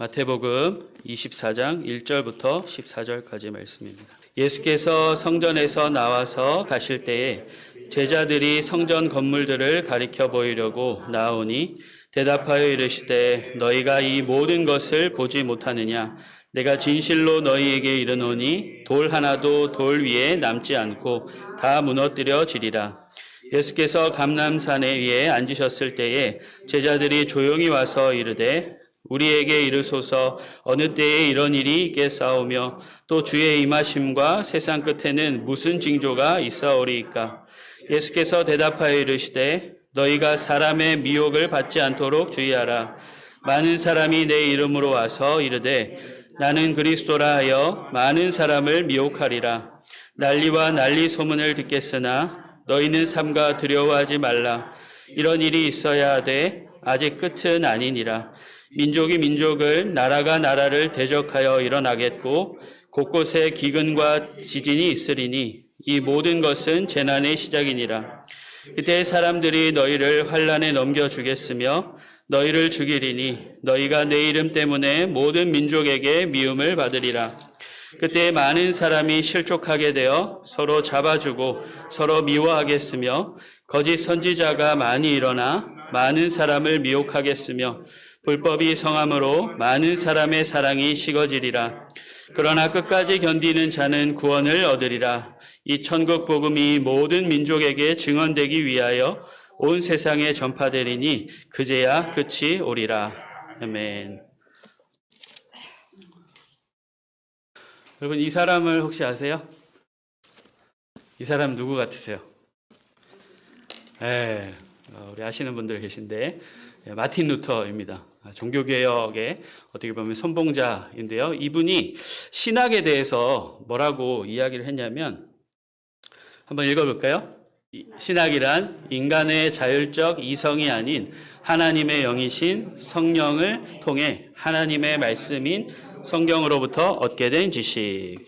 마태복음 24장 1절부터 14절까지 말씀입니다. 예수께서 성전에서 나와서 가실 때에 제자들이 성전 건물들을 가리켜 보이려고 나오니 대답하여 이르시되 너희가 이 모든 것을 보지 못하느냐? 내가 진실로 너희에게 이르노니 돌 하나도 돌 위에 남지 않고 다 무너뜨려지리라. 예수께서 감람산 위에 앉으셨을 때에 제자들이 조용히 와서 이르되 우리에게 이르소서 어느 때에 이런 일이 있겠사오며 또 주의 임하심과 세상 끝에는 무슨 징조가 있사오리이까? 예수께서 대답하여 이르시되 너희가 사람의 미혹을 받지 않도록 주의하라. 많은 사람이 내 이름으로 와서 이르되 나는 그리스도라 하여 많은 사람을 미혹하리라. 난리와 난리 소문을 듣겠으나 너희는 삼가 두려워하지 말라. 이런 일이 있어야 하되 아직 끝은 아니니라. 민족이 민족을 나라가 나라를 대적하여 일어나겠고 곳곳에 기근과 지진이 있으리니 이 모든 것은 재난의 시작이니라. 그때 사람들이 너희를 환난에 넘겨주겠으며 너희를 죽이리니 너희가 내 이름 때문에 모든 민족에게 미움을 받으리라. 그때 많은 사람이 실족하게 되어 서로 잡아주고 서로 미워하겠으며 거짓 선지자가 많이 일어나 많은 사람을 미혹하겠으며 불법이 성함으로 많은 사람의 사랑이 식어지리라. 그러나 끝까지 견디는 자는 구원을 얻으리라. 이 천국 복음이 모든 민족에게 증언되기 위하여 온 세상에 전파되리니 그제야 끝이 오리라. 아멘. 여러분 이 사람을 혹시 아세요? 이 사람 누구 같으세요? 우리 아시는 분들 계신데 마틴 루터입니다. 종교개혁의 어떻게 보면 선봉자인데요. 이분이 신학에 대해서 뭐라고 이야기를 했냐면 한번 읽어볼까요? 신학이란 인간의 자율적 이성이 아닌 하나님의 영이신 성령을 통해 하나님의 말씀인 성경으로부터 얻게 된 지식.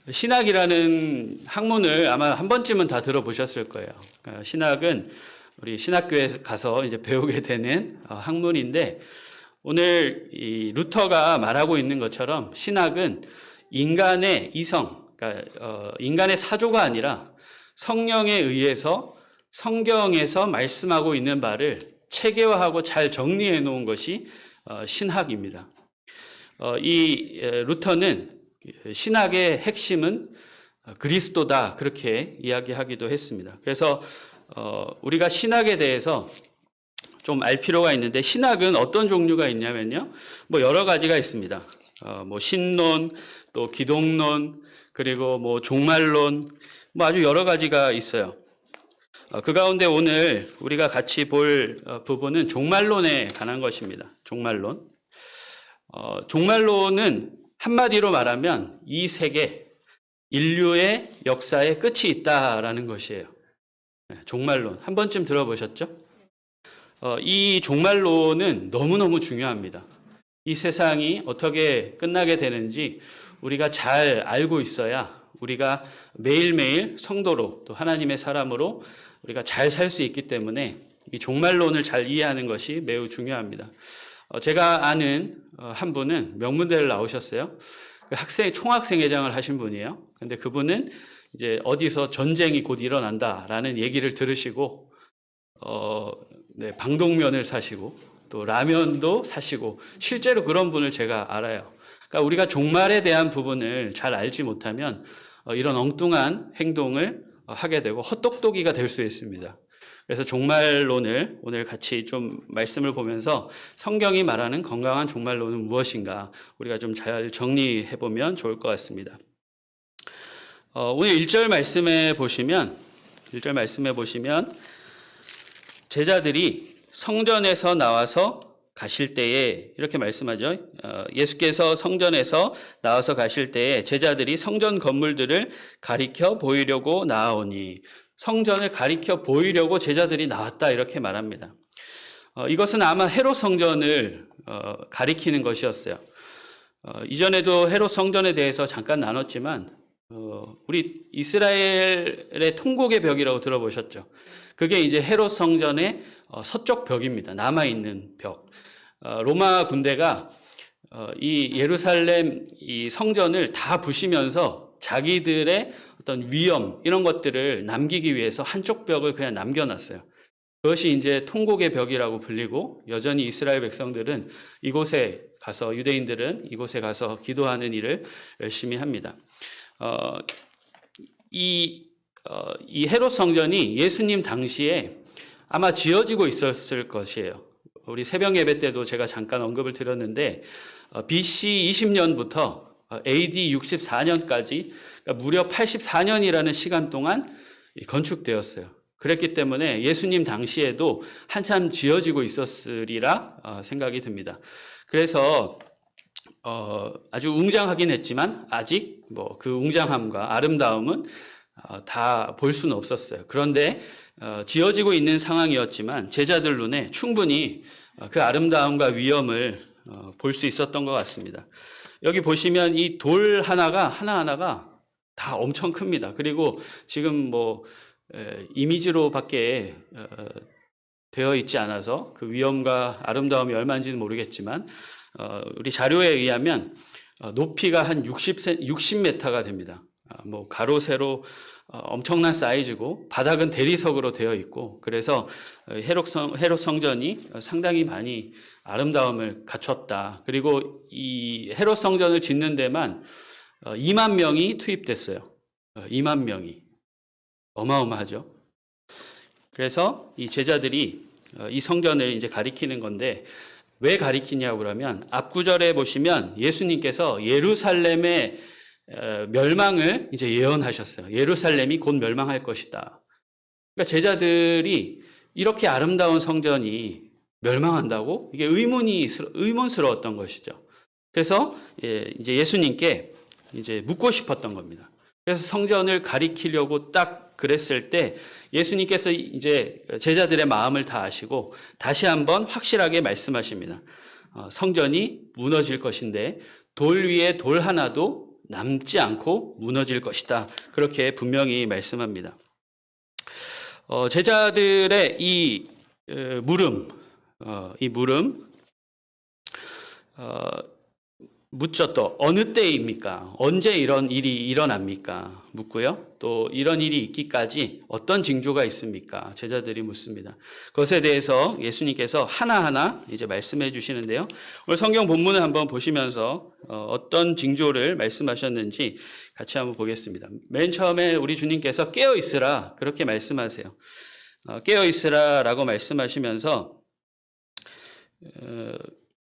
신학이라는 학문을 아마 한 번쯤은 다 들어보셨을 거예요. 신학은 우리 신학교에 가서 이제 배우게 되는 학문인데 오늘 이 루터가 말하고 있는 것처럼 신학은 인간의 이성, 그러니까 인간의 사조가 아니라 성령에 의해서 성경에서 말씀하고 있는 바를 체계화하고 잘 정리해 놓은 것이 신학입니다. 이 루터는 신학의 핵심은 그리스도다 그렇게 이야기하기도 했습니다. 그래서 우리가 신학에 대해서 좀 알 필요가 있는데 신학은 어떤 종류가 있냐면요. 뭐 여러 가지가 있습니다. 뭐 신론, 또 기독론, 그리고 뭐 종말론, 뭐 아주 여러 가지가 있어요. 그 가운데 오늘 우리가 같이 볼 부분은 종말론에 관한 것입니다. 종말론. 종말론은 한마디로 말하면 이 세계, 인류의 역사의 끝이 있다라는 것이에요. 종말론. 한 번쯤 들어보셨죠? 이 종말론은 너무너무 중요합니다. 이 세상이 어떻게 끝나게 되는지 우리가 잘 알고 있어야 우리가 매일매일 성도로 또 하나님의 사람으로 우리가 잘 살 수 있기 때문에 이 종말론을 잘 이해하는 것이 매우 중요합니다. 제가 아는 한 분은 명문대를 나오셨어요. 총학생회장을 하신 분이에요. 근데 그분은 이제 어디서 전쟁이 곧 일어난다라는 얘기를 들으시고, 방독면을 사시고, 또 라면도 사시고, 실제로 그런 분을 제가 알아요. 그러니까 우리가 종말에 대한 부분을 잘 알지 못하면 이런 엉뚱한 행동을 하게 되고 헛똑똑이가 될 수 있습니다. 그래서 종말론을 오늘 같이 좀 말씀을 보면서 성경이 말하는 건강한 종말론은 무엇인가 우리가 좀 잘 정리해 보면 좋을 것 같습니다. 오늘 1절 말씀에 보시면 제자들이 성전에서 나와서 가실 때에 이렇게 말씀하죠. 예수께서 성전에서 나와서 가실 때에 제자들이 성전 건물들을 가리켜 보이려고 나아오니 성전을 가리켜 보이려고 제자들이 나왔다 이렇게 말합니다. 이것은 아마 헤롯 성전을 가리키는 것이었어요. 이전에도 헤롯 성전에 대해서 잠깐 나눴지만 우리 이스라엘의 통곡의 벽이라고 들어보셨죠? 그게 이제 헤롯 성전의 서쪽 벽입니다. 남아있는 벽. 로마 군대가 이 예루살렘 이 성전을 다 부시면서 자기들의 어떤 위험 이런 것들을 남기기 위해서 한쪽 벽을 그냥 남겨놨어요. 그것이 이제 통곡의 벽이라고 불리고 여전히 이스라엘 백성들은 이곳에 가서 유대인들은 이곳에 가서 기도하는 일을 열심히 합니다. 이 헤롯 성전이 예수님 당시에 아마 지어지고 있었을 것이에요. 우리 새벽 예배 때도 제가 잠깐 언급을 드렸는데 BC 20년부터 AD 64년까지 그러니까 무려 84년이라는 시간 동안 건축되었어요. 그랬기 때문에 예수님 당시에도 한참 지어지고 있었으리라 생각이 듭니다. 그래서 아주 웅장하긴 했지만 아직 뭐 그 웅장함과 아름다움은 다 볼 수는 없었어요. 그런데 지어지고 있는 상황이었지만 제자들 눈에 충분히 그 아름다움과 위엄을 볼 수 있었던 것 같습니다. 여기 보시면 이 돌 하나하나가 다 엄청 큽니다. 그리고 지금 뭐 이미지로밖에 되어 있지 않아서 그 위엄과 아름다움이 얼마인지는 모르겠지만 우리 자료에 의하면 높이가 한 60m가 됩니다. 뭐 가로 세로 엄청난 사이즈고 바닥은 대리석으로 되어 있고 그래서 헤롯 성전이 상당히 많이 아름다움을 갖췄다. 그리고 이 헤롯 성전을 짓는 데만 2만 명이 투입됐어요. 2만 명이. 어마어마하죠. 그래서 이 제자들이 이 성전을 이제 가리키는 건데 왜 가리키냐고 그러면 앞구절에 보시면 예수님께서 예루살렘의 멸망을 이제 예언하셨어요. 예루살렘이 곧 멸망할 것이다. 그러니까 제자들이 이렇게 아름다운 성전이 멸망한다고 이게 의문스러웠던 것이죠. 그래서 이제 예수님께 이제 묻고 싶었던 겁니다. 그래서 성전을 가리키려고 딱 그랬을 때 예수님께서 이제 제자들의 마음을 다 아시고 다시 한번 확실하게 말씀하십니다. 성전이 무너질 것인데 돌 위에 돌 하나도 남지 않고 무너질 것이다. 그렇게 분명히 말씀합니다. 제자들의 이 물음, 묻죠. 또 어느 때입니까? 언제 이런 일이 일어납니까? 묻고요. 또 이런 일이 있기까지 어떤 징조가 있습니까? 제자들이 묻습니다. 그것에 대해서 예수님께서 하나하나 이제 말씀해 주시는데요. 오늘 성경 본문을 한번 보시면서 어떤 징조를 말씀하셨는지 같이 한번 보겠습니다. 맨 처음에 우리 주님께서 깨어 있으라 그렇게 말씀하세요. 깨어 있으라라고 말씀하시면서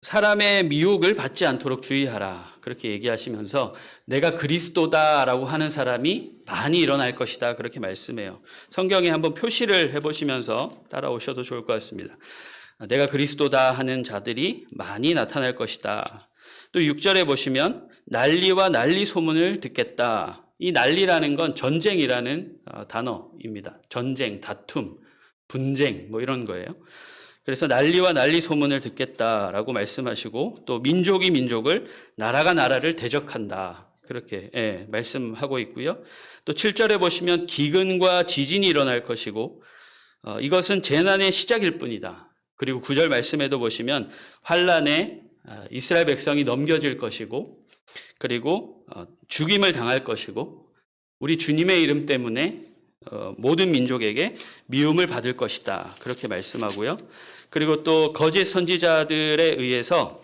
사람의 미혹을 받지 않도록 주의하라. 그렇게 얘기하시면서 내가 그리스도다라고 하는 사람이 많이 일어날 것이다. 그렇게 말씀해요. 성경에 한번 표시를 해보시면서 따라오셔도 좋을 것 같습니다. 내가 그리스도다 하는 자들이 많이 나타날 것이다. 또 6절에 보시면 난리와 난리 소문을 듣겠다. 이 난리라는 건 전쟁이라는 단어입니다. 전쟁, 다툼, 분쟁 뭐 이런 거예요. 그래서 난리와 난리 소문을 듣겠다라고 말씀하시고 또 민족이 민족을 나라가 나라를 대적한다. 그렇게 말씀하고 있고요. 또 7절에 보시면 기근과 지진이 일어날 것이고 이것은 재난의 시작일 뿐이다. 그리고 9절 말씀에도 보시면 환란에 이스라엘 백성이 넘겨질 것이고 그리고 죽임을 당할 것이고 우리 주님의 이름 때문에 모든 민족에게 미움을 받을 것이다. 그렇게 말씀하고요. 그리고 또 거짓 선지자들에 의해서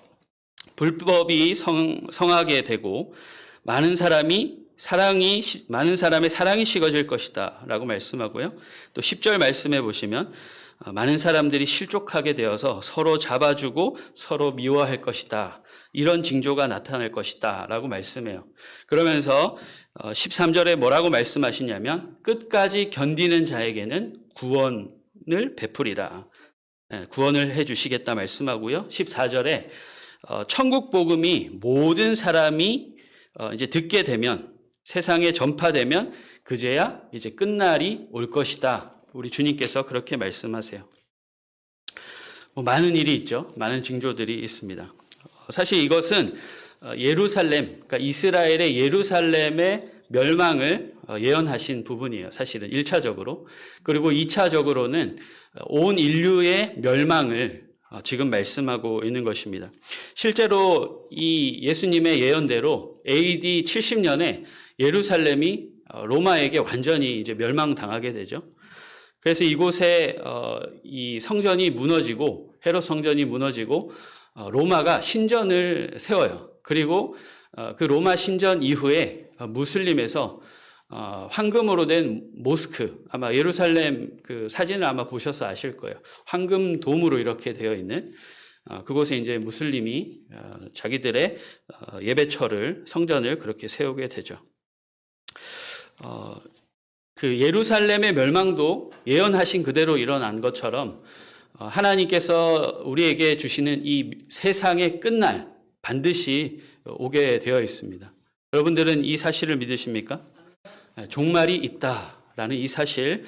불법이 성하게 되고 많은 사람의 사랑이 식어질 것이다. 라고 말씀하고요. 또 10절 말씀해 보시면 많은 사람들이 실족하게 되어서 서로 잡아주고 서로 미워할 것이다. 이런 징조가 나타날 것이다. 라고 말씀해요. 그러면서 13절에 뭐라고 말씀하시냐면 끝까지 견디는 자에게는 구원을 베풀이라. 구원을 해 주시겠다 말씀하고요. 14절에 천국 복음이 모든 사람이 이제 듣게 되면 세상에 전파되면 그제야 이제 끝날이 올 것이다. 우리 주님께서 그렇게 말씀하세요. 많은 일이 있죠. 많은 징조들이 있습니다. 사실 이것은 예루살렘, 그러니까 이스라엘의 예루살렘의 멸망을 예언하신 부분이에요. 사실은 1차적으로. 그리고 2차적으로는 온 인류의 멸망을 지금 말씀하고 있는 것입니다. 실제로 이 예수님의 예언대로 AD 70년에 예루살렘이 로마에게 완전히 이제 멸망당하게 되죠. 그래서 이곳에 이 성전이 무너지고 헤롯 성전이 무너지고 로마가 신전을 세워요. 그리고 그 로마 신전 이후에 무슬림에서 황금으로 된 모스크, 아마 예루살렘 그 사진을 아마 보셔서 아실 거예요. 황금 돔으로 이렇게 되어 있는 그곳에 이제 무슬림이 자기들의 예배처를 성전을 그렇게 세우게 되죠. 그 예루살렘의 멸망도 예언하신 그대로 일어난 것처럼 하나님께서 우리에게 주시는 이 세상의 끝날 반드시 오게 되어 있습니다. 여러분들은 이 사실을 믿으십니까? 종말이 있다라는 이 사실,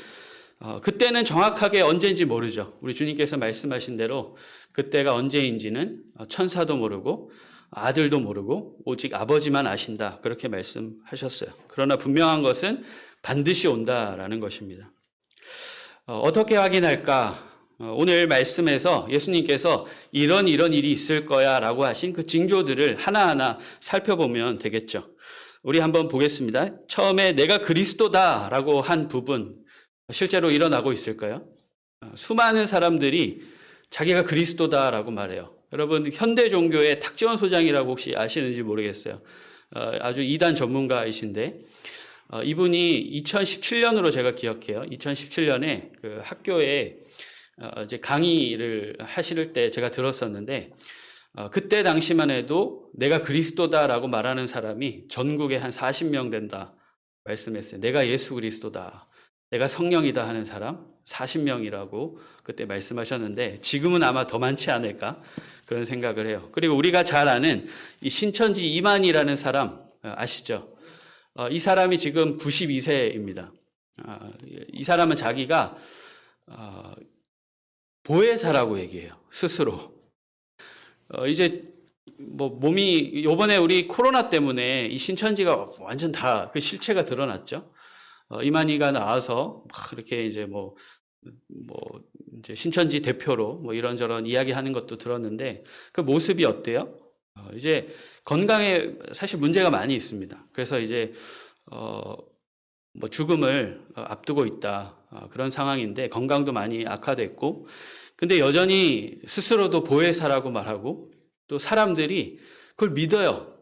그때는 정확하게 언제인지 모르죠. 우리 주님께서 말씀하신 대로 그때가 언제인지는 천사도 모르고 아들도 모르고 오직 아버지만 아신다, 그렇게 말씀하셨어요. 그러나 분명한 것은 반드시 온다라는 것입니다. 어떻게 확인할까? 오늘 말씀에서 예수님께서 이런 일이 있을 거야 라고 하신 그 징조들을 하나하나 살펴보면 되겠죠. 우리 한번 보겠습니다. 처음에 내가 그리스도다 라고 한 부분, 실제로 일어나고 있을까요? 수많은 사람들이 자기가 그리스도다 라고 말해요. 여러분, 현대 종교의 탁지원 소장이라고 혹시 아시는지 모르겠어요. 아주 이단 전문가이신데, 이분이 2017년으로 제가 기억해요. 2017년에 그 학교에 이제 강의를 하실 때 제가 들었었는데, 그때 당시만 해도 내가 그리스도다라고 말하는 사람이 전국에 한 40명 된다 말씀했어요. 내가 예수 그리스도다, 내가 성령이다 하는 사람 40명이라고 그때 말씀하셨는데, 지금은 아마 더 많지 않을까 그런 생각을 해요. 그리고 우리가 잘 아는 이 신천지 이만희라는 사람 아시죠? 이 사람이 지금 92세입니다. 이 사람은 자기가 보혜사라고 얘기해요, 스스로. 이제 뭐 몸이, 요번에 우리 코로나 때문에 이 신천지가 완전 다 그 실체가 드러났죠. 이만희가 나와서 막 이렇게 이제 이제 신천지 대표로 뭐 이런저런 이야기하는 것도 들었는데, 그 모습이 어때요? 이제 건강에 사실 문제가 많이 있습니다. 그래서 이제 뭐 죽음을 앞두고 있다, 그런 상황인데 건강도 많이 악화됐고, 근데 여전히 스스로도 보혜사라고 말하고 또 사람들이 그걸 믿어요.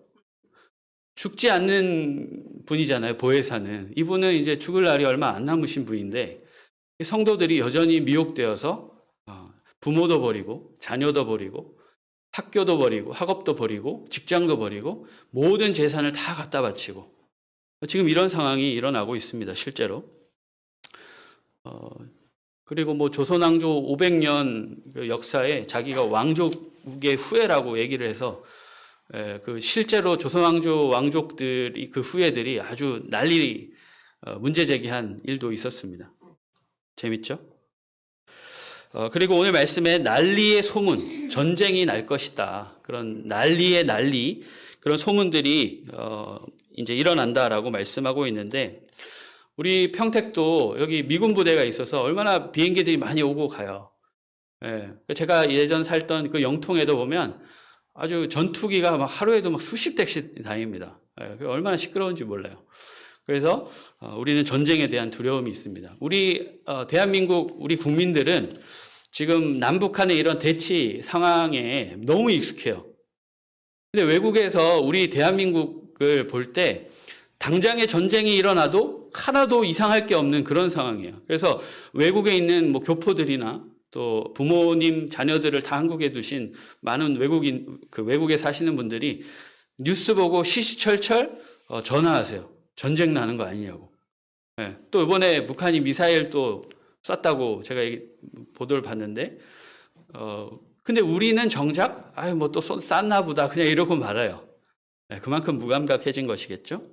죽지 않는 분이잖아요, 보혜사는. 이분은 이제 죽을 날이 얼마 안 남으신 분인데 성도들이 여전히 미혹되어서 부모도 버리고 자녀도 버리고 학교도 버리고 학업도 버리고 직장도 버리고 모든 재산을 다 갖다 바치고, 지금 이런 상황이 일어나고 있습니다, 실제로. 그리고 뭐 조선왕조 500년 그 역사에 자기가 왕족의 후예라고 얘기를 해서, 그 실제로 조선왕조 왕족들이, 그 후예들이 아주 난리 문제 제기한 일도 있었습니다. 재밌죠? 그리고 오늘 말씀에 난리의 소문, 전쟁이 날 것이다, 그런 난리의 난리, 그런 소문들이 이제 일어난다라고 말씀하고 있는데, 우리 평택도 여기 미군 부대가 있어서 얼마나 비행기들이 많이 오고 가요. 제가 예전 살던 그 영통에도 보면 아주 전투기가 막 하루에도 막 수십 대씩 다닙니다. 얼마나 시끄러운지 몰라요. 그래서 우리는 전쟁에 대한 두려움이 있습니다. 우리 대한민국 우리 국민들은 지금 남북한의 이런 대치 상황에 너무 익숙해요. 근데 외국에서 우리 대한민국을 볼 때 당장에 전쟁이 일어나도 하나도 이상할 게 없는 그런 상황이에요. 그래서 외국에 있는 뭐 교포들이나 또 부모님 자녀들을 다 한국에 두신 많은 외국인, 그 외국에 사시는 분들이 뉴스 보고 시시철철 전화하세요. 전쟁 나는 거 아니냐고. 또 이번에 북한이 미사일 또 쐈다고 제가 보도를 봤는데, 근데 우리는 정작 뭐 또 쐈나 보다 그냥 이러고 말아요. 그만큼 무감각해진 것이겠죠.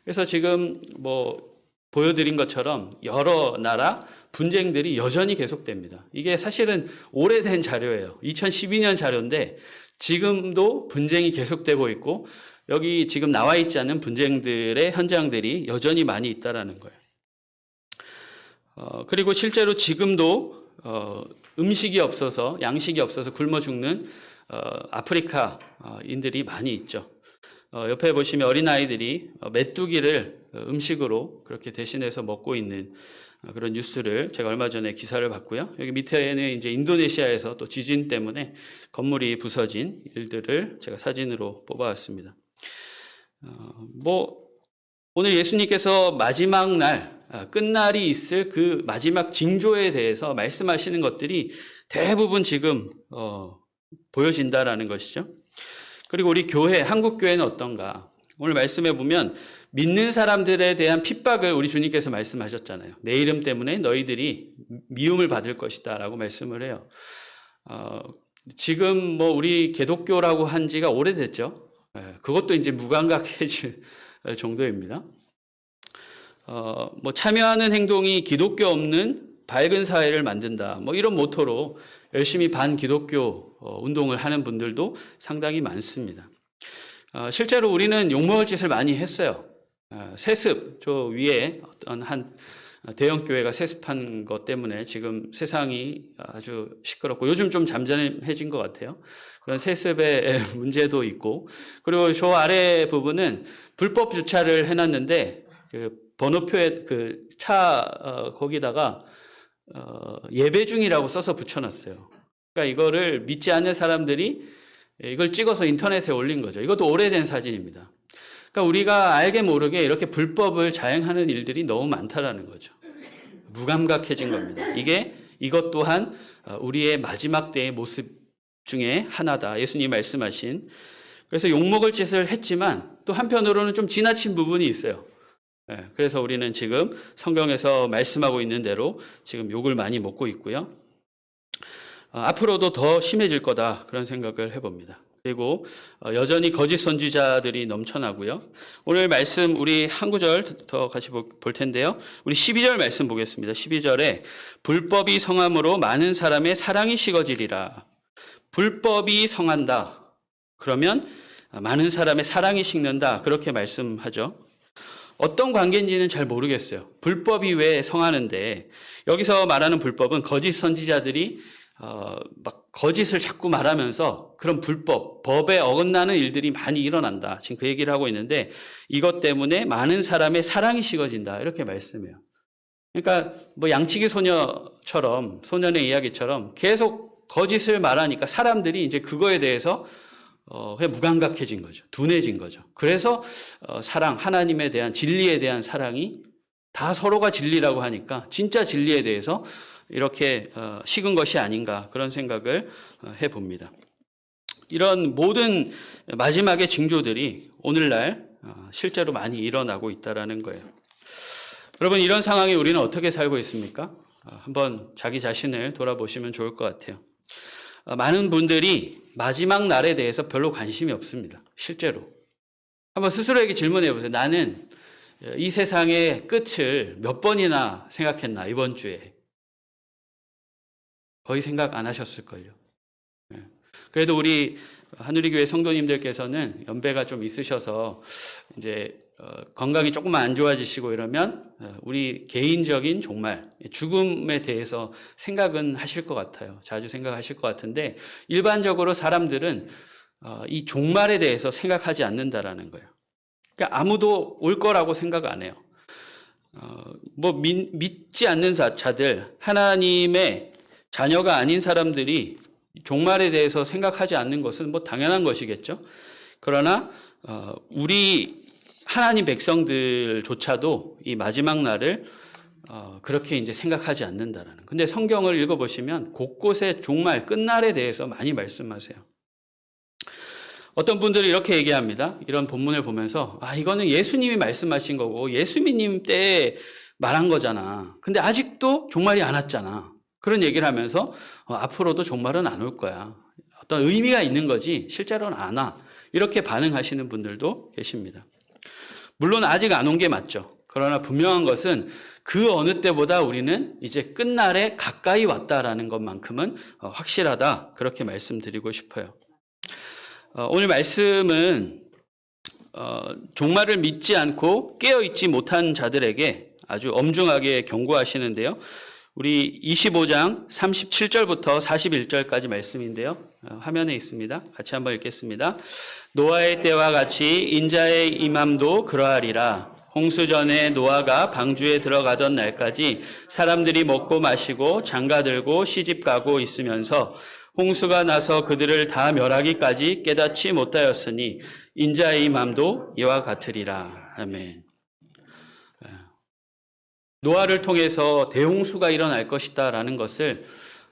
그래서 지금 뭐 보여드린 것처럼 여러 나라 분쟁들이 여전히 계속됩니다. 이게 사실은 오래된 자료예요. 2012년 자료인데 지금도 분쟁이 계속되고 있고, 여기 지금 나와 있지 않은 분쟁들의 현장들이 여전히 많이 있다라는 거예요. 그리고 실제로 지금도 음식이 없어서 양식이 없어서 굶어 죽는 아프리카인들이 많이 있죠. 옆에 보시면 어린아이들이 메뚜기를 음식으로 그렇게 대신해서 먹고 있는 그런 뉴스를 제가 얼마 전에 기사를 봤고요. 여기 밑에는 이제 인도네시아에서 또 지진 때문에 건물이 부서진 일들을 제가 사진으로 뽑아왔습니다. 오늘 예수님께서 마지막 날, 끝날이 있을 그 마지막 징조에 대해서 말씀하시는 것들이 대부분 지금 보여진다라는 것이죠. 그리고 우리 교회, 한국 교회는 어떤가? 오늘 말씀해 보면 믿는 사람들에 대한 핍박을 우리 주님께서 말씀하셨잖아요. 내 이름 때문에 너희들이 미움을 받을 것이다 라고 말씀을 해요. 지금 우리 기독교라고 한 지가 오래됐죠. 그것도 이제 무감각해질 정도입니다. 참여하는 행동이 기독교 없는 밝은 사회를 만든다. 이런 모토로 열심히 반기독교 운동을 하는 분들도 상당히 많습니다. 실제로 우리는 욕먹을 짓을 많이 했어요. 세습, 저 위에 어떤 한 대형 교회가 세습한 것 때문에 지금 세상이 아주 시끄럽고 요즘 좀 잠잠해진 것 같아요. 그런 세습의 문제도 있고, 그리고 저 아래 부분은 불법 주차를 해놨는데 그 번호표에 그 차 거기다가 예배 중이라고 써서 붙여놨어요. 그러니까 이거를 믿지 않는 사람들이 이걸 찍어서 인터넷에 올린 거죠. 이것도 오래된 사진입니다. 그러니까 우리가 알게 모르게 이렇게 불법을 자행하는 일들이 너무 많다라는 거죠. 무감각해진 겁니다. 이것 또한 우리의 마지막 때의 모습 중에 하나다. 예수님이 말씀하신. 그래서 욕먹을 짓을 했지만 또 한편으로는 좀 지나친 부분이 있어요. 그래서 우리는 지금 성경에서 말씀하고 있는 대로 지금 욕을 많이 먹고 있고요. 앞으로도 더 심해질 거다 그런 생각을 해봅니다. 그리고 여전히 거짓 선지자들이 넘쳐나고요. 오늘 말씀 우리 한 구절 더 같이 볼 텐데요. 우리 12절 말씀 보겠습니다. 12절에 불법이 성함으로 많은 사람의 사랑이 식어지리라. 불법이 성한다. 그러면 많은 사람의 사랑이 식는다. 그렇게 말씀하죠. 어떤 관계인지는 잘 모르겠어요. 불법이 왜 성하는데 여기서 말하는 불법은 거짓 선지자들이 막 거짓을 자꾸 말하면서 그런 법에 어긋나는 일들이 많이 일어난다. 지금 그 얘기를 하고 있는데 이것 때문에 많은 사람의 사랑이 식어진다. 이렇게 말씀해요. 그러니까 양치기 소년의 이야기처럼 계속 거짓을 말하니까 사람들이 이제 그거에 대해서 그냥 무감각해진 거죠. 둔해진 거죠. 그래서 사랑, 하나님에 대한 진리에 대한 사랑이 다 서로가 진리라고 하니까 진짜 진리에 대해서 이렇게 식은 것이 아닌가 그런 생각을 해봅니다. 이런 모든 마지막의 징조들이 오늘날 실제로 많이 일어나고 있다는 거예요. 여러분, 이런 상황에 우리는 어떻게 살고 있습니까? 한번 자기 자신을 돌아보시면 좋을 것 같아요. 많은 분들이 마지막 날에 대해서 별로 관심이 없습니다. 실제로. 한번 스스로에게 질문해 보세요. 나는 이 세상의 끝을 몇 번이나 생각했나, 이번 주에. 거의 생각 안 하셨을걸요. 그래도 우리 한우리교회 성도님들께서는 연배가 좀 있으셔서 이제 건강이 조금만 안 좋아지시고 이러면 우리 개인적인 정말 죽음에 대해서 생각은 하실 것 같아요. 자주 생각하실 것 같은데 일반적으로 사람들은 이 종말에 대해서 생각하지 않는다라는 거예요. 그러니까 아무도 올 거라고 생각 안 해요. 믿지 않는 자들, 하나님의 자녀가 아닌 사람들이 종말에 대해서 생각하지 않는 것은 당연한 것이겠죠. 그러나 우리 하나님 백성들조차도 이 마지막 날을 그렇게 이제 생각하지 않는다라는. 근데 성경을 읽어보시면 곳곳에 종말 끝날에 대해서 많이 말씀하세요. 어떤 분들이 이렇게 얘기합니다. 이런 본문을 보면서 이거는 예수님이 말씀하신 거고 예수님 때 말한 거잖아. 근데 아직도 종말이 안 왔잖아. 그런 얘기를 하면서 앞으로도 종말은 안 올 거야. 어떤 의미가 있는 거지 실제로는 안 와. 이렇게 반응하시는 분들도 계십니다. 물론 아직 안 온 게 맞죠. 그러나 분명한 것은 그 어느 때보다 우리는 이제 끝날에 가까이 왔다라는 것만큼은 확실하다. 그렇게 말씀드리고 싶어요. 오늘 말씀은 종말을 믿지 않고 깨어있지 못한 자들에게 아주 엄중하게 경고하시는데요. 우리 25장 37절부터 41절까지 말씀인데요. 화면에 있습니다. 같이 한번 읽겠습니다. 노아의 때와 같이 인자의 임함도 그러하리라. 홍수 전에 노아가 방주에 들어가던 날까지 사람들이 먹고 마시고 장가들고 시집가고 있으면서 홍수가 나서 그들을 다 멸하기까지 깨닫지 못하였으니 인자의 임함도 이와 같으리라. 아멘. 노아를 통해서 대홍수가 일어날 것이다라는 것을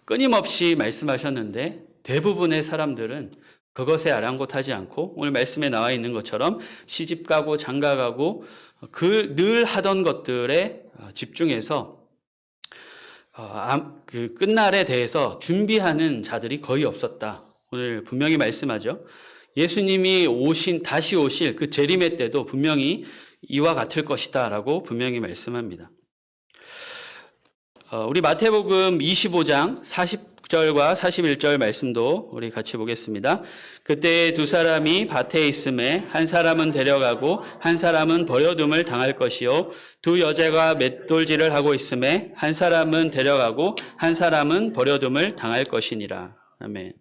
끊임없이 말씀하셨는데 대부분의 사람들은 그것에 아랑곳하지 않고 오늘 말씀에 나와 있는 것처럼 시집가고 장가가고 늘 하던 것들에 집중해서 그 끝날에 대해서 준비하는 자들이 거의 없었다. 오늘 분명히 말씀하죠. 예수님이 다시 오실 그 재림의 때도 분명히 이와 같을 것이다 라고 분명히 말씀합니다. 우리 마태복음 25장 40절과 41절 말씀도 우리 같이 보겠습니다. 그때 두 사람이 밭에 있음에 한 사람은 데려가고 한 사람은 버려둠을 당할 것이요 두 여자가 맷돌질을 하고 있음에 한 사람은 데려가고 한 사람은 버려둠을 당할 것이니라. 아멘.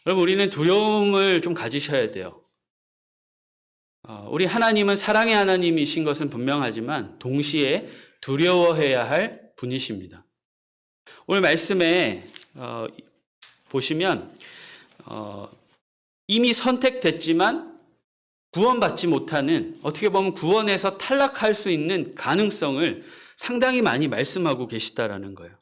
여러분, 우리는 두려움을 좀 가지셔야 돼요. 우리 하나님은 사랑의 하나님이신 것은 분명하지만 동시에 두려워해야 할 분이십니다. 오늘 말씀에 보시면 이미 선택됐지만 구원받지 못하는, 어떻게 보면 구원에서 탈락할 수 있는 가능성을 상당히 많이 말씀하고 계시다라는 거예요.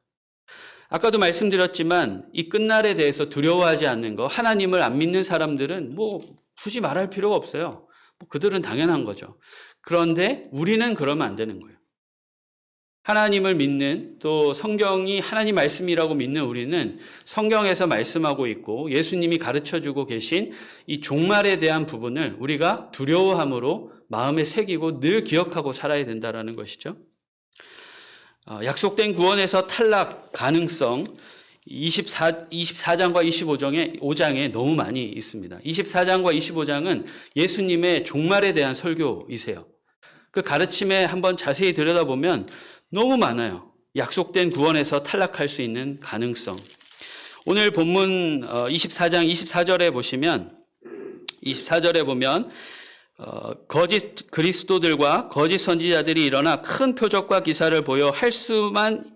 아까도 말씀드렸지만 이 끝날에 대해서 두려워하지 않는 거, 하나님을 안 믿는 사람들은 굳이 말할 필요가 없어요. 그들은 당연한 거죠. 그런데 우리는 그러면 안 되는 거예요. 하나님을 믿는, 또 성경이 하나님 말씀이라고 믿는 우리는 성경에서 말씀하고 있고 예수님이 가르쳐주고 계신 이 종말에 대한 부분을 우리가 두려워함으로 마음에 새기고 늘 기억하고 살아야 된다는 것이죠. 약속된 구원에서 탈락 가능성 24장과 25장에 너무 많이 있습니다. 24장과 25장은 예수님의 종말에 대한 설교이세요. 그 가르침에 한번 자세히 들여다보면 너무 많아요. 약속된 구원에서 탈락할 수 있는 가능성. 오늘 본문 24장 24절에 보면 거짓 그리스도들과 거짓 선지자들이 일어나 큰 표적과 기사를 보여 할 수만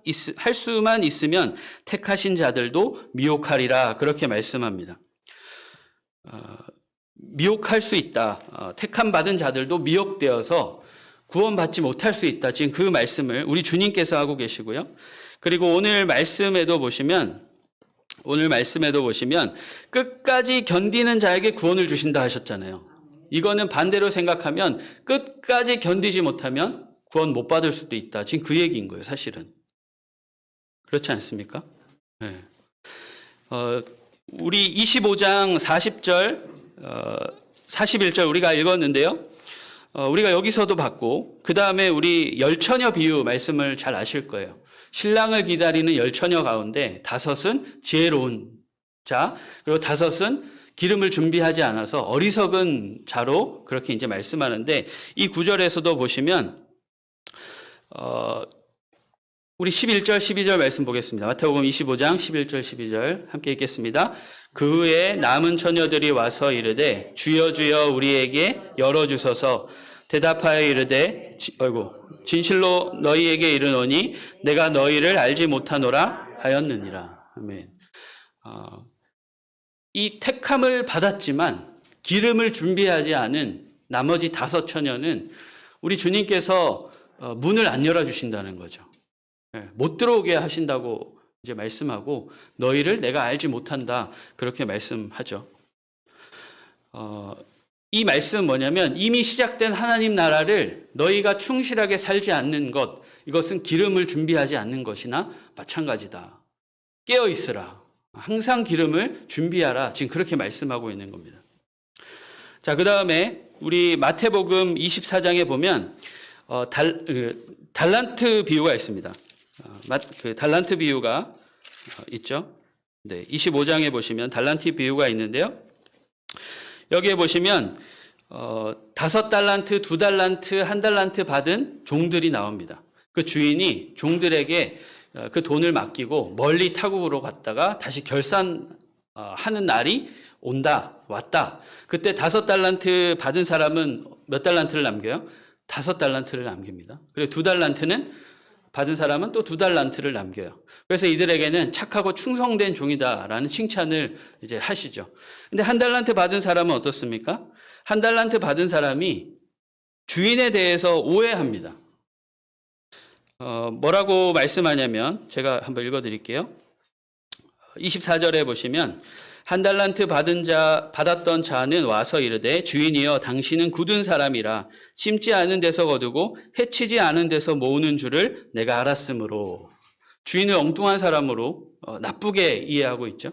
있으면 택하신 자들도 미혹하리라, 그렇게 말씀합니다. 미혹할 수 있다. 택함 받은 자들도 미혹되어서 구원받지 못할 수 있다. 지금 그 말씀을 우리 주님께서 하고 계시고요. 그리고 오늘 말씀에도 보시면 끝까지 견디는 자에게 구원을 주신다 하셨잖아요. 이거는 반대로 생각하면 끝까지 견디지 못하면 구원 못 받을 수도 있다. 지금 그 얘기인 거예요, 사실은. 그렇지 않습니까? 네. 우리 25장 40절, 41절 우리가 읽었는데요. 우리가 여기서도 봤고, 그 다음에 우리 열처녀 비유 말씀을 잘 아실 거예요. 신랑을 기다리는 열처녀 가운데 5은 지혜로운 자, 그리고 5은 기름을 준비하지 않아서 어리석은 자로 그렇게 이제 말씀하는데, 이 구절에서도 보시면 우리 11절 12절 말씀 보겠습니다. 마태복음 25장 11절 12절 함께 읽겠습니다. 그 후에 남은 처녀들이 와서 이르되 주여 주여 우리에게 열어주소서. 대답하여 이르되 진실로 너희에게 이르노니 내가 너희를 알지 못하노라 하였느니라. 아멘. 이 택함을 받았지만 기름을 준비하지 않은 나머지 5 처녀는 우리 주님께서 문을 안 열어주신다는 거죠. 못 들어오게 하신다고 이제 말씀하고, 너희를 내가 알지 못한다, 그렇게 말씀하죠. 이 말씀은 뭐냐면 이미 시작된 하나님 나라를 너희가 충실하게 살지 않는 것, 이것은 기름을 준비하지 않는 것이나 마찬가지다. 깨어 있으라. 항상 기름을 준비하라. 지금 그렇게 말씀하고 있는 겁니다. 자, 그 다음에 우리 마태복음 24장에 보면 달란트 비유가 있습니다. 그 달란트 비유가 있죠. 네, 25장에 보시면 달란트 비유가 있는데요. 여기에 보시면 5달란트, 2달란트, 1달란트 받은 종들이 나옵니다. 그 주인이 종들에게 그 돈을 맡기고 멀리 타국으로 갔다가 다시 결산하는 날이 왔다. 그때 5달란트 받은 사람은 몇 달란트를 남겨요? 5달란트를 남깁니다. 그리고 2달란트는 받은 사람은 또 2달란트를 남겨요. 그래서 이들에게는 착하고 충성된 종이다라는 칭찬을 이제 하시죠. 근데 1달란트 받은 사람은 어떻습니까? 1달란트 받은 사람이 주인에 대해서 오해합니다. 뭐라고 말씀하냐면 제가 한번 읽어드릴게요. 24절에 보시면 1달란트 받았던 자는 와서 이르되 주인이여 당신은 굳은 사람이라 심지 않은 데서 거두고 해치지 않은 데서 모으는 줄을 내가 알았으므로 주인을 엉뚱한 사람으로 나쁘게 이해하고 있죠.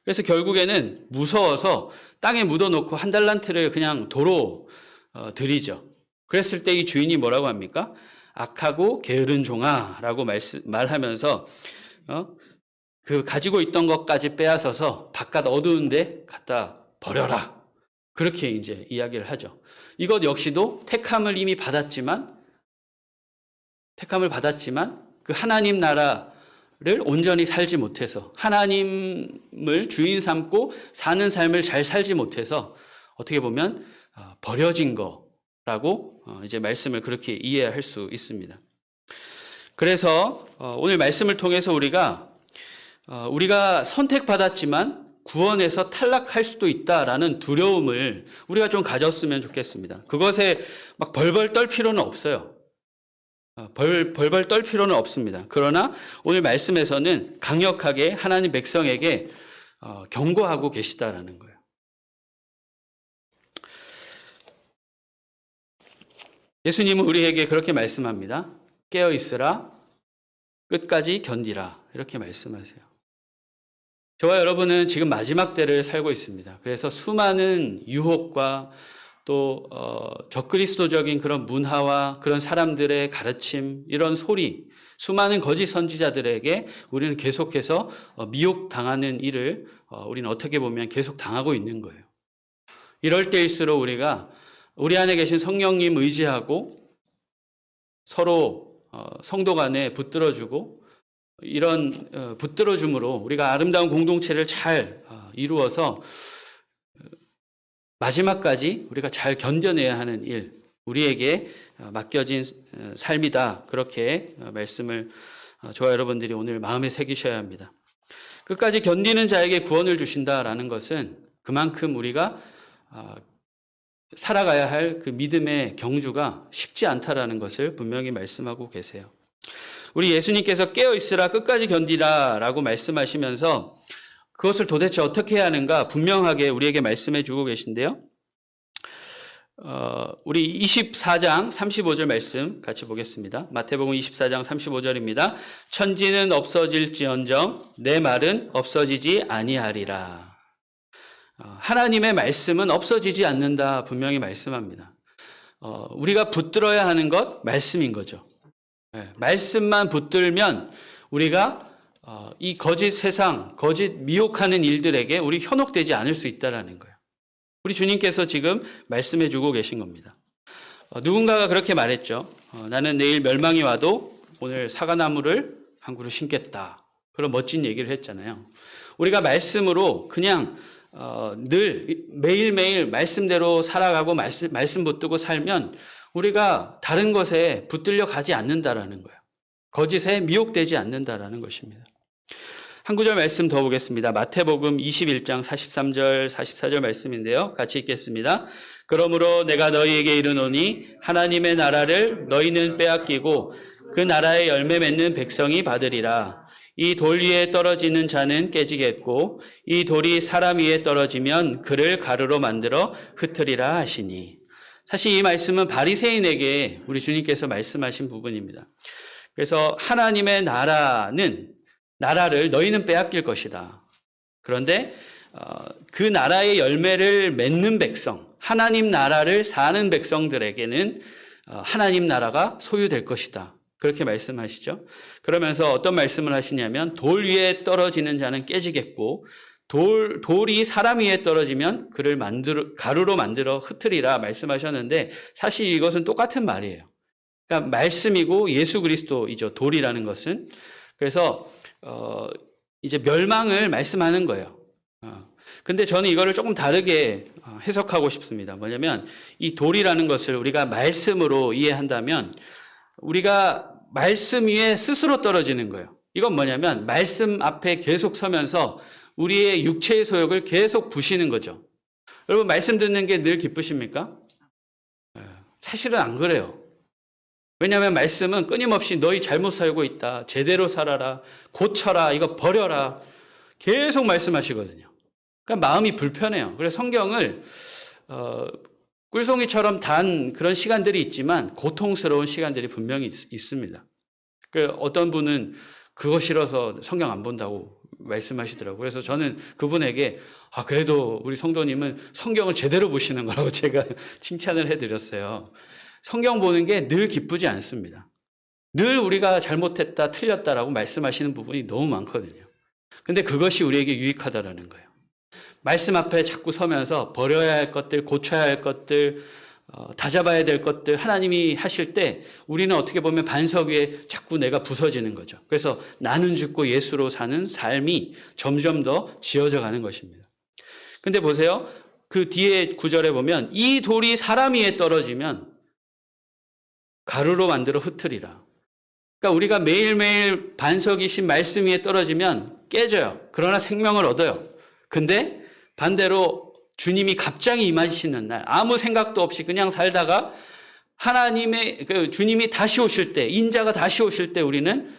그래서 결국에는 무서워서 땅에 묻어놓고 1달란트를 그냥 도로 드리죠. 그랬을 때 이 주인이 뭐라고 합니까? 악하고 게으른 종아라고 말하면서 그 가지고 있던 것까지 빼앗아서 바깥 어두운 데 갖다 버려라. 그렇게 이제 이야기를 하죠. 이것 역시도 택함을 이미 받았지만 그 하나님 나라를 온전히 살지 못해서 하나님을 주인 삼고 사는 삶을 잘 살지 못해서 어떻게 보면 버려진 거라고 이제 말씀을 그렇게 이해할 수 있습니다. 그래서 오늘 말씀을 통해서 우리가 선택받았지만 구원에서 탈락할 수도 있다라는 두려움을 우리가 좀 가졌으면 좋겠습니다. 그것에 막 벌벌 떨 필요는 없어요. 벌벌 떨 필요는 없습니다. 그러나 오늘 말씀에서는 강력하게 하나님 백성에게 경고하고 계시다라는 거예요. 예수님은 우리에게 그렇게 말씀합니다. 깨어 있으라, 끝까지 견디라 이렇게 말씀하세요. 저와 여러분은 지금 마지막 때를 살고 있습니다. 그래서 수많은 유혹과 또 적그리스도적인 그런 문화와 그런 사람들의 가르침, 이런 소리, 수많은 거짓 선지자들에게 우리는 계속해서 미혹당하는 일을 우리는 어떻게 보면 계속 당하고 있는 거예요. 이럴 때일수록 우리가 우리 안에 계신 성령님 의지하고 서로 성도 간에 붙들어주고 이런 붙들어줌으로 우리가 아름다운 공동체를 잘 이루어서 마지막까지 우리가 잘 견뎌내야 하는 일, 우리에게 맡겨진 삶이다. 그렇게 말씀을 저와 여러분들이 오늘 마음에 새기셔야 합니다. 끝까지 견디는 자에게 구원을 주신다라는 것은 그만큼 우리가 살아가야 할 그 믿음의 경주가 쉽지 않다라는 것을 분명히 말씀하고 계세요. 우리 예수님께서 깨어있으라 끝까지 견디라 라고 말씀하시면서 그것을 도대체 어떻게 해야 하는가 분명하게 우리에게 말씀해 주고 계신데요. 우리 24장 35절 말씀 같이 보겠습니다. 마태복음 24장 35절입니다. 천지는 없어질지언정 내 말은 없어지지 아니하리라. 하나님의 말씀은 없어지지 않는다 분명히 말씀합니다. 우리가 붙들어야 하는 것 말씀인 거죠. 말씀만 붙들면 우리가 이 거짓 세상, 거짓 미혹하는 일들에게 우리 현혹되지 않을 수 있다는 거예요. 우리 주님께서 지금 말씀해 주고 계신 겁니다. 누군가가 그렇게 말했죠. 나는 내일 멸망이 와도 오늘 사과나무를 한 그루 심겠다. 그런 멋진 얘기를 했잖아요. 우리가 말씀으로 그냥 늘 매일매일 말씀대로 살아가고 말씀 붙들고 살면 우리가 다른 것에 붙들려 가지 않는다라는 거예요. 거짓에 미혹되지 않는다라는 것입니다. 한 구절 말씀 더 보겠습니다. 마태복음 21장 43절 44절 말씀인데요. 같이 읽겠습니다. 그러므로 내가 너희에게 이르노니 하나님의 나라를 너희는 빼앗기고 그 나라의 열매 맺는 백성이 받으리라. 이 돌 위에 떨어지는 자는 깨지겠고 이 돌이 사람 위에 떨어지면 그를 가루로 만들어 흩으리라 하시니. 사실 이 말씀은 바리새인에게 우리 주님께서 말씀하신 부분입니다. 그래서 하나님의 나라를 너희는 빼앗길 것이다. 그런데 그 나라의 열매를 맺는 백성, 하나님 나라를 사는 백성들에게는 하나님 나라가 소유될 것이다. 그렇게 말씀하시죠. 그러면서 어떤 말씀을 하시냐면 돌 위에 떨어지는 자는 깨지겠고 돌이 사람 위에 떨어지면 그를 가루로 만들어 흩으리라 말씀하셨는데 사실 이것은 똑같은 말이에요. 그러니까 말씀이고 예수 그리스도이죠. 돌이라는 것은. 그래서 이제 멸망을 말씀하는 거예요. 근데 저는 이거를 조금 다르게 해석하고 싶습니다. 뭐냐면 이 돌이라는 것을 우리가 말씀으로 이해한다면 우리가 말씀 위에 스스로 떨어지는 거예요. 이건 뭐냐면 말씀 앞에 계속 서면서 우리의 육체의 소욕을 계속 부시는 거죠. 여러분 말씀 듣는 게 늘 기쁘십니까? 사실은 안 그래요. 왜냐하면 말씀은 끊임없이 너희 잘못 살고 있다. 제대로 살아라. 고쳐라. 이거 버려라. 계속 말씀하시거든요. 그러니까 마음이 불편해요. 그래서 성경을 꿀송이처럼 단 그런 시간들이 있지만 고통스러운 시간들이 분명히 있습니다. 어떤 분은 그거 싫어서 성경 안 본다고 말씀하시더라고요. 그래서 저는 그분에게 그래도 우리 성도님은 성경을 제대로 보시는 거라고 제가 칭찬을 해드렸어요. 성경 보는 게 늘 기쁘지 않습니다. 늘 우리가 잘못했다, 틀렸다라고 말씀하시는 부분이 너무 많거든요. 근데 그것이 우리에게 유익하다라는 거예요. 말씀 앞에 자꾸 서면서 버려야 할 것들, 고쳐야 할 것들, 다잡아야 될 것들 하나님이 하실 때 우리는 어떻게 보면 반석 위에 자꾸 내가 부서지는 거죠. 그래서 나는 죽고 예수로 사는 삶이 점점 더 지어져 가는 것입니다. 근데 보세요. 그 뒤에 구절에 보면 이 돌이 사람 위에 떨어지면 가루로 만들어 흩으리라. 그러니까 우리가 매일매일 반석이신 말씀 위에 떨어지면 깨져요. 그러나 생명을 얻어요. 근데 반대로 주님이 갑자기 임하시는 날 아무 생각도 없이 그냥 살다가 하나님의 주님이 다시 오실 때 인자가 다시 오실 때 우리는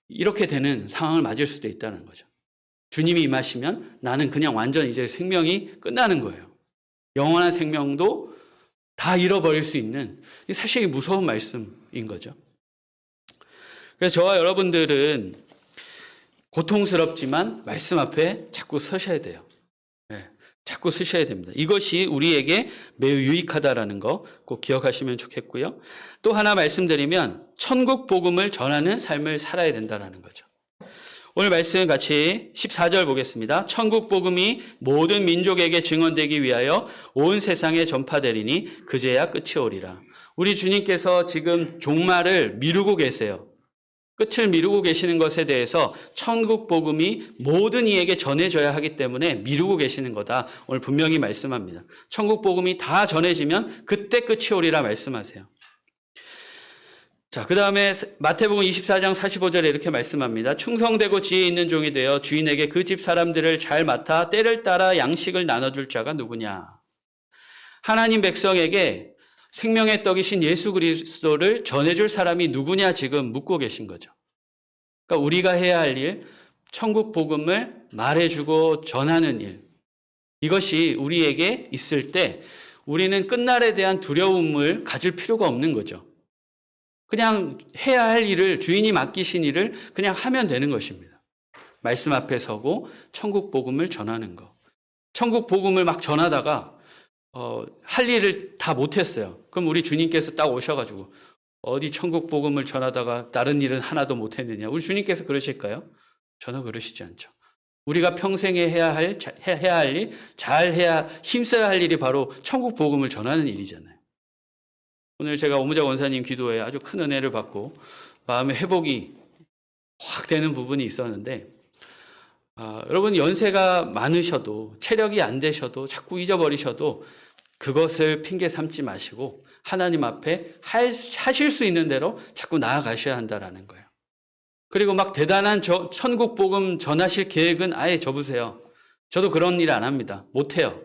이렇게 되는 상황을 맞을 수도 있다는 거죠. 주님이 임하시면 나는 그냥 완전 이제 생명이 끝나는 거예요. 영원한 생명도 다 잃어버릴 수 있는 사실 무서운 말씀인 거죠. 그래서 저와 여러분들은 고통스럽지만 말씀 앞에 자꾸 서셔야 돼요. 자꾸 쓰셔야 됩니다. 이것이 우리에게 매우 유익하다라는 거 꼭 기억하시면 좋겠고요. 또 하나 말씀드리면 천국 복음을 전하는 삶을 살아야 된다는 거죠. 오늘 말씀 같이 14절 보겠습니다. 천국 복음이 모든 민족에게 증언되기 위하여 온 세상에 전파되리니 그제야 끝이 오리라. 우리 주님께서 지금 종말을 미루고 계세요. 끝을 미루고 계시는 것에 대해서 천국 복음이 모든 이에게 전해져야 하기 때문에 미루고 계시는 거다. 오늘 분명히 말씀합니다. 천국 복음이 다 전해지면 그때 끝이 오리라 말씀하세요. 자, 그 다음에 마태복음 24장 45절에 이렇게 말씀합니다. 충성되고 지혜 있는 종이 되어 주인에게 그 집 사람들을 잘 맡아 때를 따라 양식을 나눠줄 자가 누구냐. 하나님 백성에게 생명의 떡이신 예수 그리스도를 전해줄 사람이 누구냐 지금 묻고 계신 거죠. 그러니까 우리가 해야 할 일, 천국 복음을 말해주고 전하는 일. 이것이 우리에게 있을 때 우리는 끝날에 대한 두려움을 가질 필요가 없는 거죠. 그냥 해야 할 일을 주인이 맡기신 일을 그냥 하면 되는 것입니다. 말씀 앞에 서고 천국 복음을 전하는 거. 천국 복음을 막 전하다가 할 일을 다 못했어요. 그럼 우리 주님께서 딱 오셔가지고 어디 천국 복음을 전하다가 다른 일은 하나도 못했느냐. 우리 주님께서 그러실까요? 전혀 그러시지 않죠. 우리가 평생에 해야 할 일, 잘해야 힘써야 할 일이 바로 천국 복음을 전하는 일이잖아요. 오늘 제가 오무자 원사님 기도에 아주 큰 은혜를 받고 마음의 회복이 확 되는 부분이 있었는데 여러분 연세가 많으셔도 체력이 안 되셔도 자꾸 잊어버리셔도 그것을 핑계 삼지 마시고 하나님 앞에 하실 수 있는 대로 자꾸 나아가셔야 한다라는 거예요. 그리고 막 대단한 천국 복음 전하실 계획은 아예 접으세요. 저도 그런 일 안 합니다. 못해요.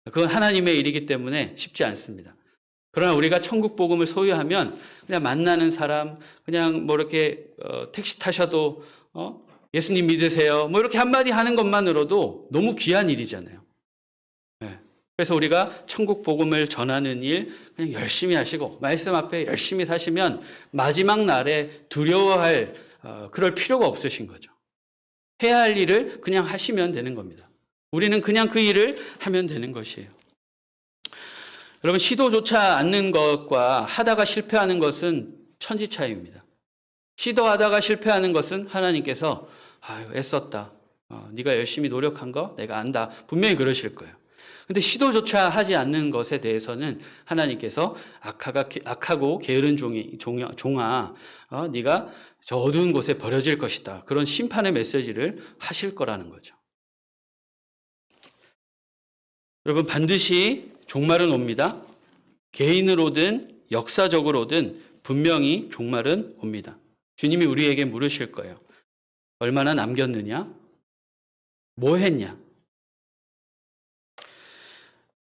그건 하나님의 일이기 때문에 쉽지 않습니다. 그러나 우리가 천국 복음을 소유하면 그냥 만나는 사람, 그냥 뭐 이렇게 택시 타셔도 예수님 믿으세요. 뭐 이렇게 한마디 하는 것만으로도 너무 귀한 일이잖아요. 네. 그래서 우리가 천국 복음을 전하는 일 그냥 열심히 하시고 말씀 앞에 열심히 사시면 마지막 날에 두려워할 그럴 필요가 없으신 거죠. 해야 할 일을 그냥 하시면 되는 겁니다. 우리는 그냥 그 일을 하면 되는 것이에요. 여러분 시도조차 않는 것과 하다가 실패하는 것은 천지 차이입니다. 시도하다가 실패하는 것은 하나님께서 애썼다. 네가 열심히 노력한 거 내가 안다. 분명히 그러실 거예요. 근데 시도조차 하지 않는 것에 대해서는 하나님께서 악하고 게으른 종아, 네가 저 어두운 곳에 버려질 것이다. 그런 심판의 메시지를 하실 거라는 거죠. 여러분, 반드시 종말은 옵니다. 개인으로든 역사적으로든 분명히 종말은 옵니다. 주님이 우리에게 물으실 거예요. 얼마나 남겼느냐? 뭐 했냐?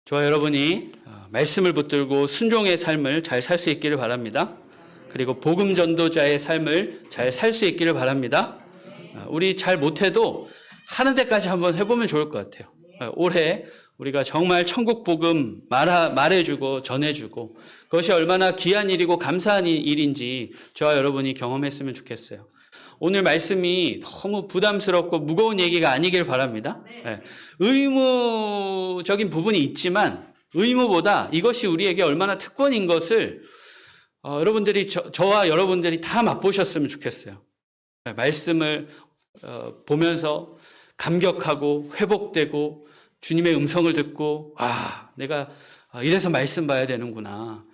저와 여러분이 말씀을 붙들고 순종의 삶을 잘 살 수 있기를 바랍니다. 그리고 복음 전도자의 삶을 잘 살 수 있기를 바랍니다. 우리 잘 못해도 하는 데까지 한번 해보면 좋을 것 같아요. 올해 우리가 정말 천국 복음 말해주고 전해주고 그것이 얼마나 귀한 일이고 감사한 일인지 저와 여러분이 경험했으면 좋겠어요. 오늘 말씀이 너무 부담스럽고 무거운 얘기가 아니길 바랍니다. 의무적인 부분이 있지만 의무보다 이것이 우리에게 얼마나 특권인 것을 여러분들이 저와 여러분들이 다 맛보셨으면 좋겠어요. 말씀을 보면서 감격하고 회복되고 주님의 음성을 듣고 내가 이래서 말씀 봐야 되는구나.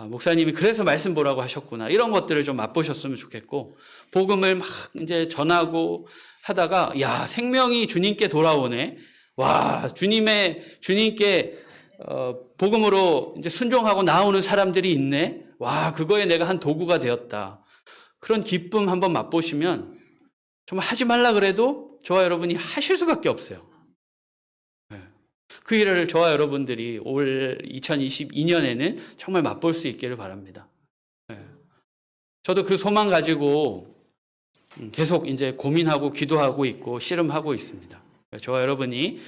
목사님이 그래서 말씀 보라고 하셨구나. 이런 것들을 좀 맛보셨으면 좋겠고 복음을 막 이제 전하고 하다가 생명이 주님께 돌아오네. 주님께 복음으로 이제 순종하고 나오는 사람들이 있네. 그거에 내가 한 도구가 되었다. 그런 기쁨 한번 맛보시면 정말 하지 말라 그래도 저와 여러분이 하실 수밖에 없어요. 그 일을 저와 여러분들이 올 2022년에는 정말 맛볼 수 있기를 바랍니다. 저도 그 소망 가지고 계속 이제 고민하고 기도하고 있고 씨름하고 있습니다. 저와 여러분이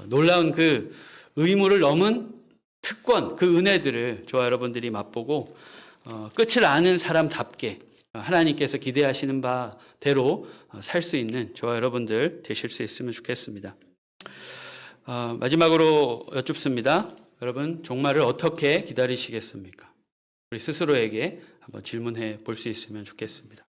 놀라운 그 의무를 넘은 특권, 그 은혜들을 저와 여러분들이 맛보고 끝을 아는 사람답게 하나님께서 기대하시는 바대로 살 수 있는 저와 여러분들 되실 수 있으면 좋겠습니다. 마지막으로 여쭙습니다. 여러분, 종말을 어떻게 기다리시겠습니까? 우리 스스로에게 한번 질문해 볼 수 있으면 좋겠습니다.